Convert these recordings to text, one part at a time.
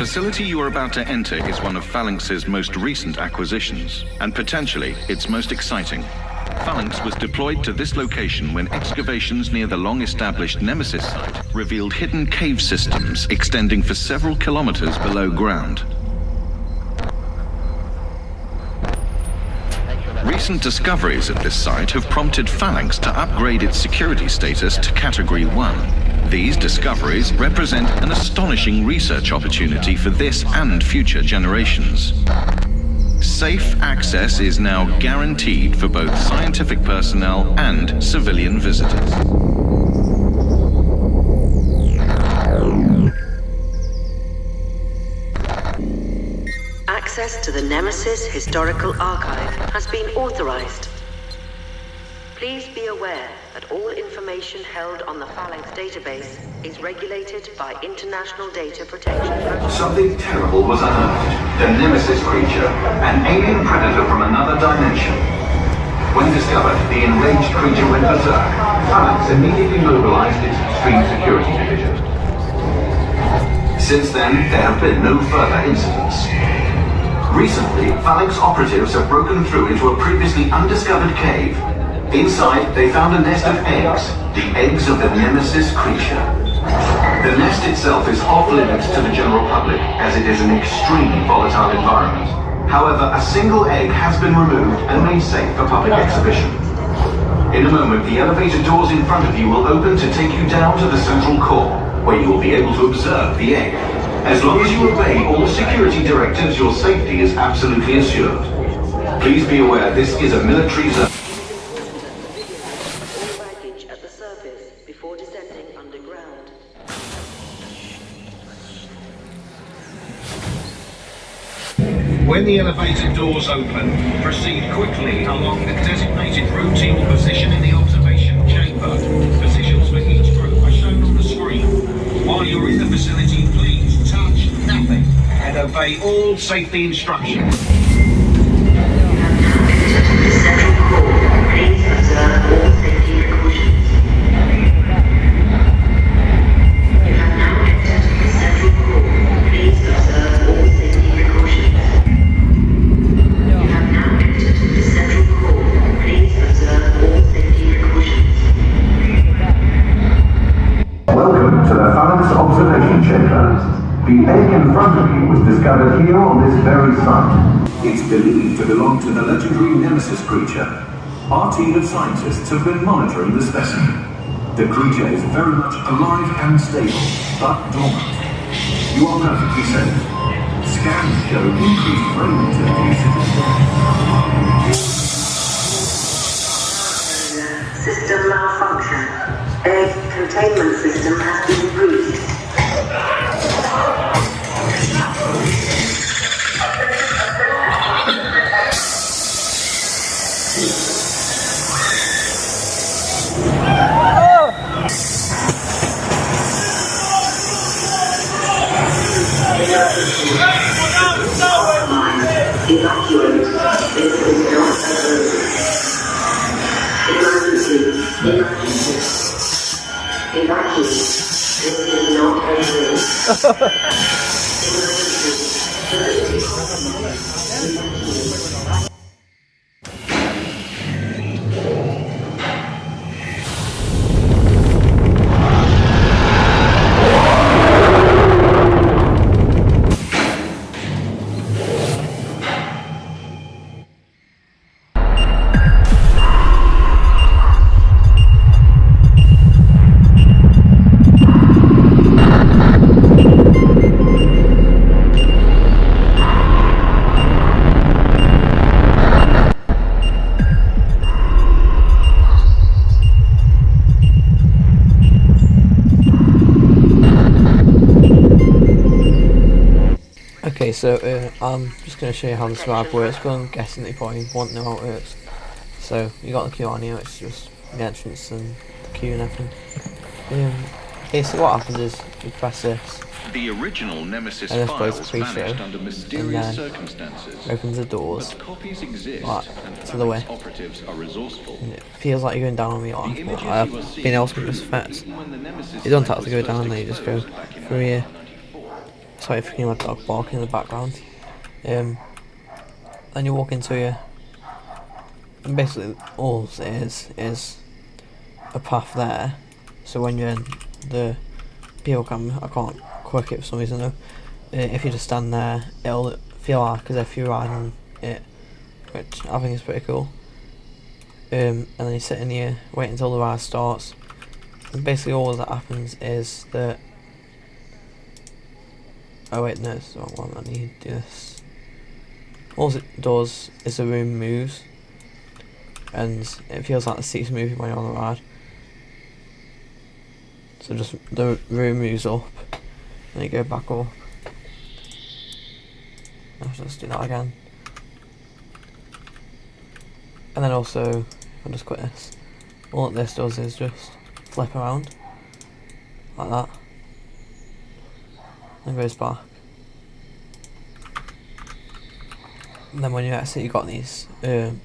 facility you are about to enter is one of Phalanx's most recent acquisitions, and potentially its most exciting. Phalanx was deployed to this location when excavations near the long-established Nemesis site revealed hidden cave systems extending for several kilometers below ground. Recent discoveries at this site have prompted Phalanx to upgrade its security status to Category 1. These discoveries represent an astonishing research opportunity for this and future generations. Safe access is now guaranteed for both scientific personnel and civilian visitors. Access to the Nemesis Historical Archive has been authorized. Please be aware that all information held on the Phalanx database is regulated by international data protection. Something terrible was unearthed. The Nemesis creature, an alien predator from another dimension. When discovered, the enraged creature went berserk. Phalanx immediately mobilized its extreme security division. Since then, there have been no further incidents. Recently, Phalanx operatives have broken through into a previously undiscovered cave. Inside, they found a nest of eggs, the eggs of the Nemesis creature. The nest itself is off-limits to the general public, as it is an extremely volatile environment. However, a single egg has been removed and made safe for public exhibition. In a moment, the elevator doors in front of you will open to take you down to the central core, where you will be able to observe the egg. As long as you obey all security directives, your safety is absolutely assured. Please be aware this is a military zone. All baggage at the surface before descending underground. When the elevator doors open, proceed quickly along the designated routine position in the observation chamber. Positions for each group are shown on the screen. While you're in the facility, please touch nothing and obey all safety instructions. The central core, please observe all safety precautions. You have now entered the central core. Please observe all safety precautions. You have now entered the central core. Please observe all safety precautions. Welcome to the Phalanx observation chamber. The egg in front of you was discovered here on this very site. It's believed to belong to the legendary Nemesis creature. Our team of scientists have been monitoring the specimen. The creature is very much alive and stable, but dormant. You are perfectly safe. Scans show increased brain activity. System malfunction. Egg containment system has been breached. Evacuate. This is not a road. Emergency. Evacuate. This is not a road. Emergency. Okay, so I'm just going to show you how the survive works, but I'm guessing that you probably want to know how it works. So, you got the queue on here, it's just the entrance and the queue and everything. Okay, so what happens is, you press this, The original Nemesis and this files goes to pre-show, vanished under and mysterious then circumstances. opens the doors, But copies exist, like, and to the way. Phalanx operatives are resourceful. And it feels like you're going down on the arc, The but images I've you are seeing been able to prove just effects. even when the Nemesis You don't site have to go was down first there, you just go exposed back in through here. 1994, sorry if you can hear my dog barking in the background. Then you walk into here, and basically all it is a path there. So when you're in the people camera, I can't click it for some reason though. If you just stand there, it'll feel like as if you're riding it, which I think is pretty cool. And then you sit in here, wait until the ride starts, and basically all that happens is that. Oh wait, no, it's the wrong one. I need to do this. All it does is the room moves, and it feels like the seat's moving when you're on the ride. So just the room moves up, and you go back up. Let's just do that again. And then also, I'll just quit this. All that this does is just flip around, like that, and goes back. And then when you exit, you've got these sort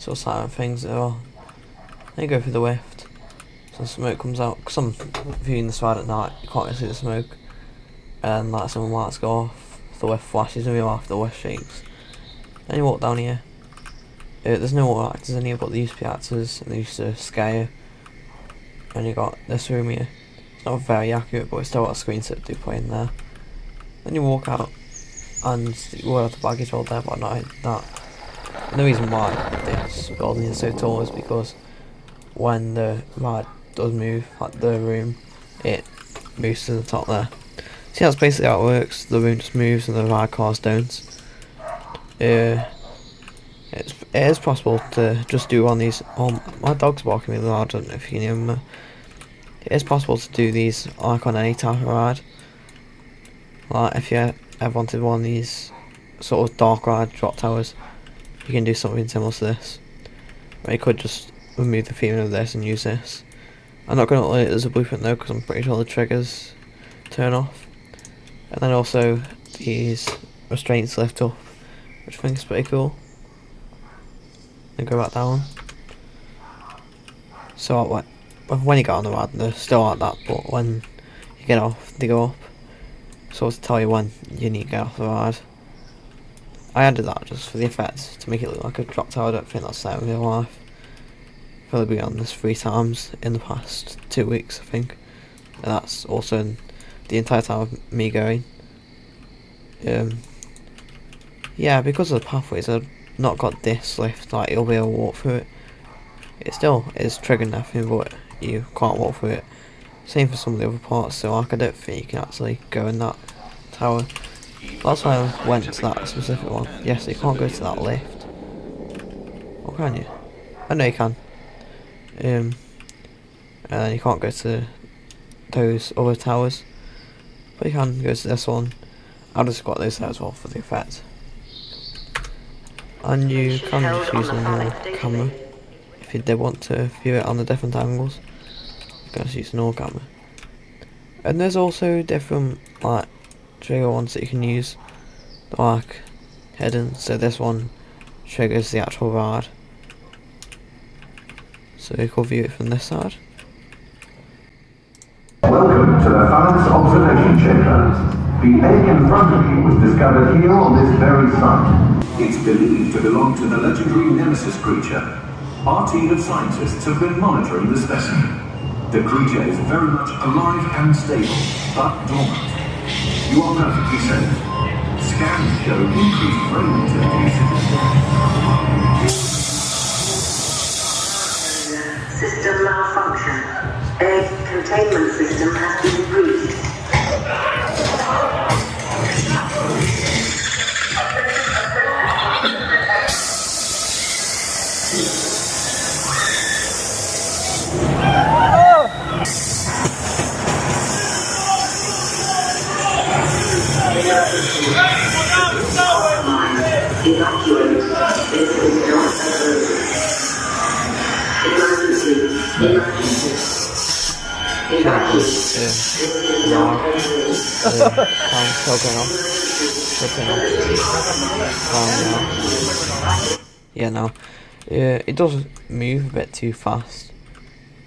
of silent things that are. Then you go through the lift, so smoke comes out. Because I'm viewing this ride at night, you can't really see the smoke. And like some lights go off, the lift flashes in real life, the lift shakes. Then you walk down here. There's no more actors in here, but there used to be actors, and they used to scare you. And you got this room here. It's not very accurate, but it's still got a screen set to play in there. Then you walk out, and you will have the baggage all there, but not that. And the reason why this building is so tall is because when the ride does move, like the room, it moves to the top there. See, that's basically how it works. The room just moves and the ride cars don't. It is possible to just do one of these. Oh, my dog's barking really loud. I don't know if you can hear him. It is possible to do these like on any type of ride. Like if you ever wanted one of these sort of dark ride drop towers, you can do something similar to this. Or you could just remove the feeling of this and use this. I'm not going to let it as a blueprint though, because I'm pretty sure the triggers turn off. And then also these restraints lift up, which I think is pretty cool. Then go back down. So when you get on the ride, they're still like that, but when you get off, they go up. So to tell you when you need to get off the ride. I added that just for the effects, to make it look like a drop tower. I don't think that's there in real life. I've only been on this 3 times in the past 2 weeks, I think. And that's also in the entire time of me going. Yeah, because of the pathways, I've not got this lift, like you'll be able to walk through it. It still is triggering everything, but you can't walk through it. Same for some of the other parts, so like I don't think you can actually go in that tower. That's why I went to that specific one. Yes, you can't go to that lift. Or can you? I know you can. And then you can't go to those other towers. But you can go to this one. I'll just got those there as well for the effect. And you can just use a normal camera if you did want to view it on the different angles. You can just use a normal camera. And there's also different like trigger ones that you can use, like hidden. So this one triggers the actual ride. So you can view it from this side. Welcome to the Phalanx Observation Chamber. The egg in front of you was discovered here on this very site. It's believed to belong to the legendary Nemesis creature. Our team of scientists have been monitoring the specimen. The creature is very much alive and stable, but dormant. You are perfectly safe. Scans show increased brain activity. System malfunction. Egg containment system has been breached. Evacuate. This is not emergency. Emergency. Yeah, no. It does move a bit too fast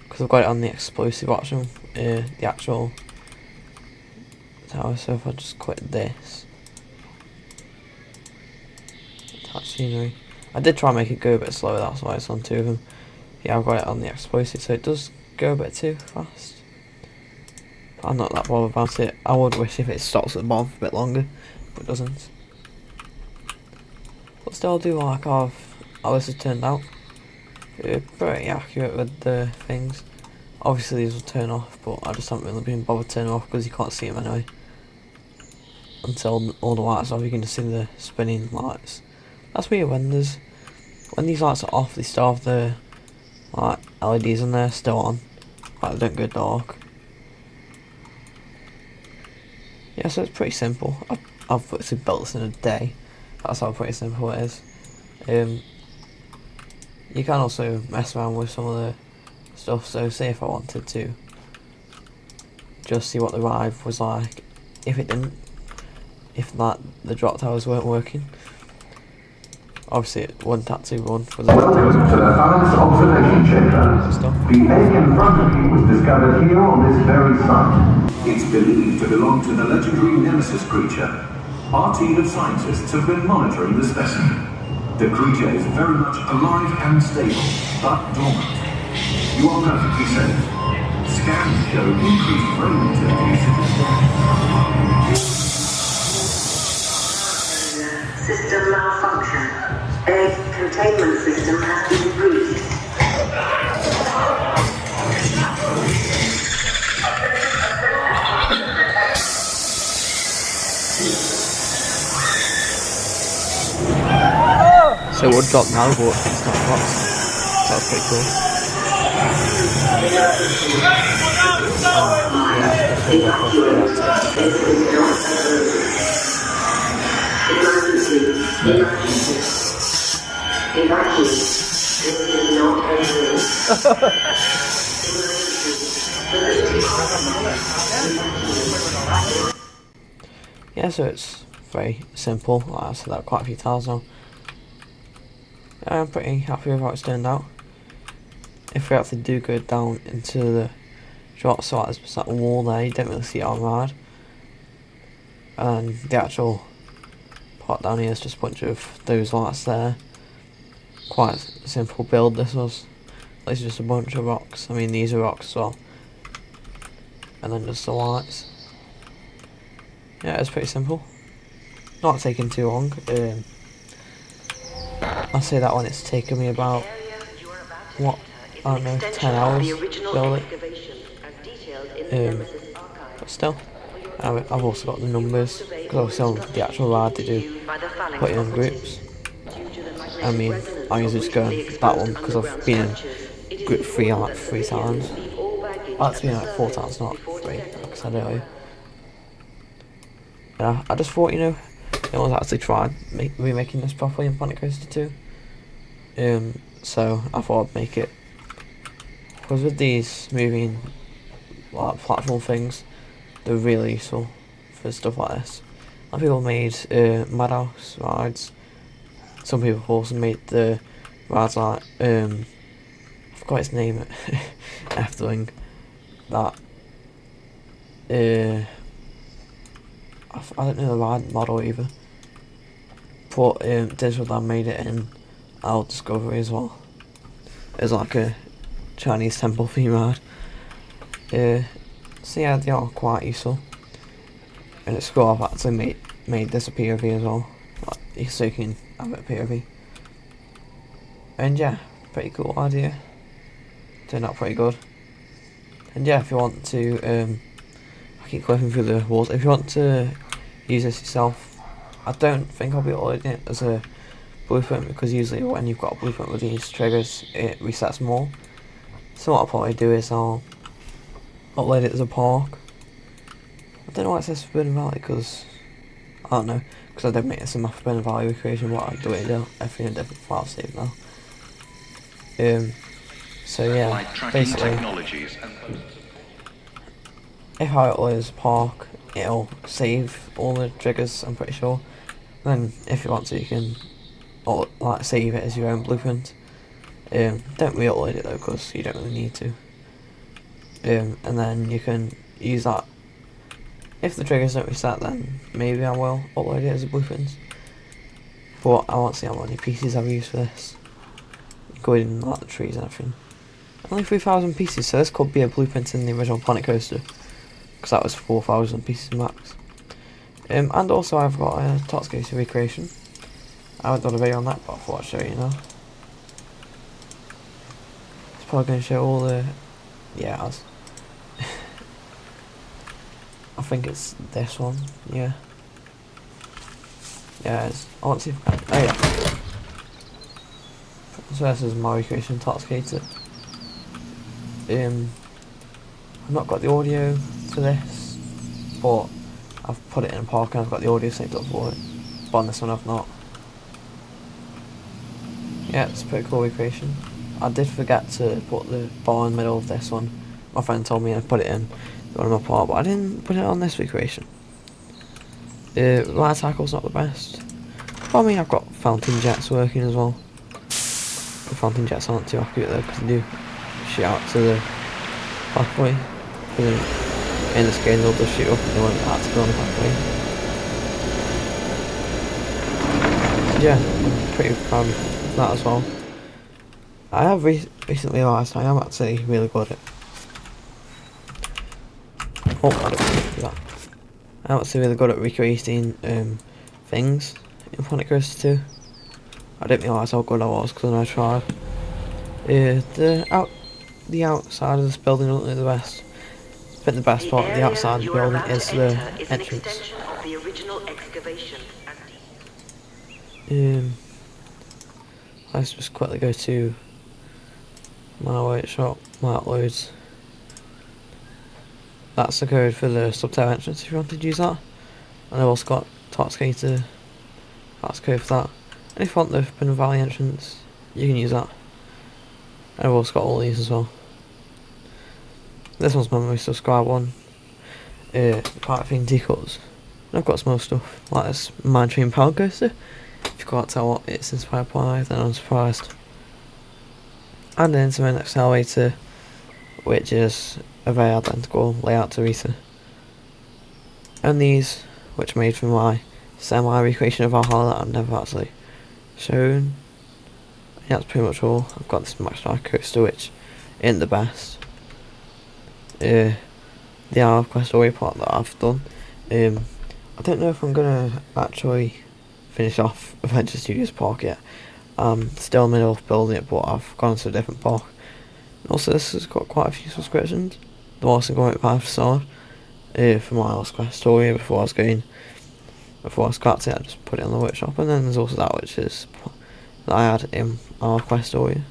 because I've got it on the explosive option. The actual tower. So if I just click this, attach scenery. I did try and make it go a bit slower, that's why it's on 2 of them. Yeah, I've got it on the explosive, so it does go a bit too fast. But I'm not that bothered about it. I would wish if it stops at the bottom for a bit longer, but it doesn't. But still, I do like how this has turned out. Pretty accurate with the things. Obviously these will turn off, but I just haven't really been bothered turning off because you can't see them anyway. Until all the lights are off, you can just see the spinning lights. That's weird when these lights are off, they still have the like LEDs in there still on. Like they don't go dark. Yeah, so it's pretty simple. I've actually built this in a day. That's how pretty simple it is. You can also mess around with some of the stuff, so say if I wanted to just see what the ride was like if the drop towers weren't working. Obviously it wouldn't actually run for the drop towers. Welcome to the Phalanx Observation Chamber. Stuff. The egg in front of you was discovered here on this very site. It's believed to belong to the legendary Nemesis creature. Our team of scientists have been monitoring the specimen. The creature is very much alive and stable, but dormant. You are perfectly safe. Scans show increased brain activity. System malfunction. Egg containment system has been breached. So it would drop now, but it's not dropped. That's pretty cool. Yeah, so it's very simple. Like I've said that quite a few times now. I'm pretty happy with how it's turned out. If we actually do go down into the drop, so there's just that wall there, you don't really see it on ride. And the actual part down here is just a bunch of those lights there. Quite a simple build this was. This is just a bunch of rocks. I mean these are rocks as well. And then just the lights. Yeah, it's pretty simple. Not taking too long. I'll say that one, it's taken me about, what, I don't know, 10 hours to build it. But still, I've also got the numbers, because obviously on the actual ride they do put it in groups. I mean, I usually just go on that one because I've been in group 3 like 3 times. Well, it's been like 4 times, not 3, like I said earlier. Yeah, I just thought, no one's actually tried remaking this properly in Planet Coaster 2. So I thought I'd make it. Because with these moving like platform things, they're really useful for stuff like this. A lot of people made Madhouse rides. Some people also made the rides like I forgot its name afterling that I don't know the ride model either. But Digital Dan made it in our Discovery as well. It's like a Chinese temple theme ride. So yeah, they are quite useful. And it's cool I've actually made this a POV as well. Like, so you can have it a POV. And yeah, pretty cool idea. Turned out pretty good. And yeah, if you want to, I keep clicking through the walls. If you want to use this yourself, I don't think I'll be uploading it as a blueprint because usually when you've got a blueprint with these triggers, it resets them all. So what I'll probably do is I'll upload it as a park. I don't know why it says Forbidden Valley because I don't know, because I don't make this in my Forbidden Valley recreation. What I do it in everything in a different file save now. So yeah, basically, if I upload as a park, it'll save all the triggers, I'm pretty sure. Then if you want to, you can like save it as your own blueprint. Don't re-upload it though, because you don't really need to. And then you can use that If the triggers don't reset, then maybe I will upload it as a blueprint. But I want to see how many pieces I've used for this. Going like the trees and everything. Only 3,000 pieces, so this could be a blueprint in the original Planet Coaster. Because that was 4,000 pieces max. And also I've got a Totscaster recreation. I haven't done a video on that, but I thought I'd show you now. It's probably going to show all the... Yeah, it has. I think it's this one, yeah. Yeah, it is. I want to see if I can... Oh yeah. So this is my recreation Totscaster. I've not got the audio for this, but I've put it in a park and I've got the audio saved up for it. But on this one I've not. Yeah, it's a pretty cool recreation. I did forget to put the bar in the middle of this one. My friend told me I'd put it in the one in my park, but I didn't put it on this recreation. Light tackle's not the best. But I mean, I've got fountain jets working as well. The fountain jets aren't too accurate though, because they do shoot out to the pathway. In this game they'll just shoot up and they won't have to go on the pathway. Yeah, I'm pretty proud of that as well. I have recently realised I am actually really good at... Oh, I don't do that. I'm actually really good at recreating things in Planet Coaster 2. I didn't realise how good I was because when I tried. The outside of this building isn't the best. I think the best part of the outside of the building is the entrance. Let's just quickly go to my workshop, my uploads. That's the code for the Sub-Terra entrance if you want to use that. And I've also got Totscaster, that's the code for that. And if you want the Pin Valley entrance, you can use that. And I've also got all these as well. This one's my most subscribed one. Part of T-Cuts. And I've got some more stuff, like this Mine Train Power Coaster. If you can't tell what it's inspired by, then I'm surprised. And then to my next elevator, which is a very identical layout to Rita. And these, which are made from my semi-recreation of Valhalla that I've never actually shown. Yeah, that's pretty much all. I've got this Max Strike coaster, which isn't the best. The Hour of Quest story part that I've done. I don't know if I'm gonna actually finish off Adventure Studios Park yet. I'm still in the middle of building it, but I've gone to a different park. Also, this has got quite a few subscriptions. There was going at 5 stars for my last Quest story before I scrapped it. I just put it on the workshop, and then there's also that which is that I had in our Quest story.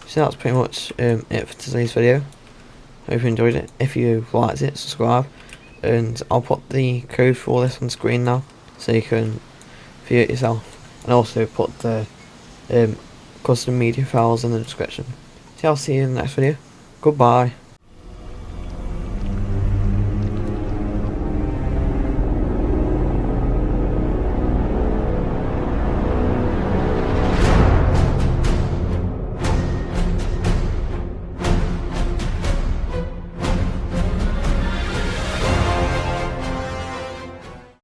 So that's pretty much it for today's video. Hope you enjoyed it. If you liked it, subscribe, and I'll put the code for this on screen now, so you can view it yourself, and also put the custom media files in the description. So I'll see you in the next video. Goodbye.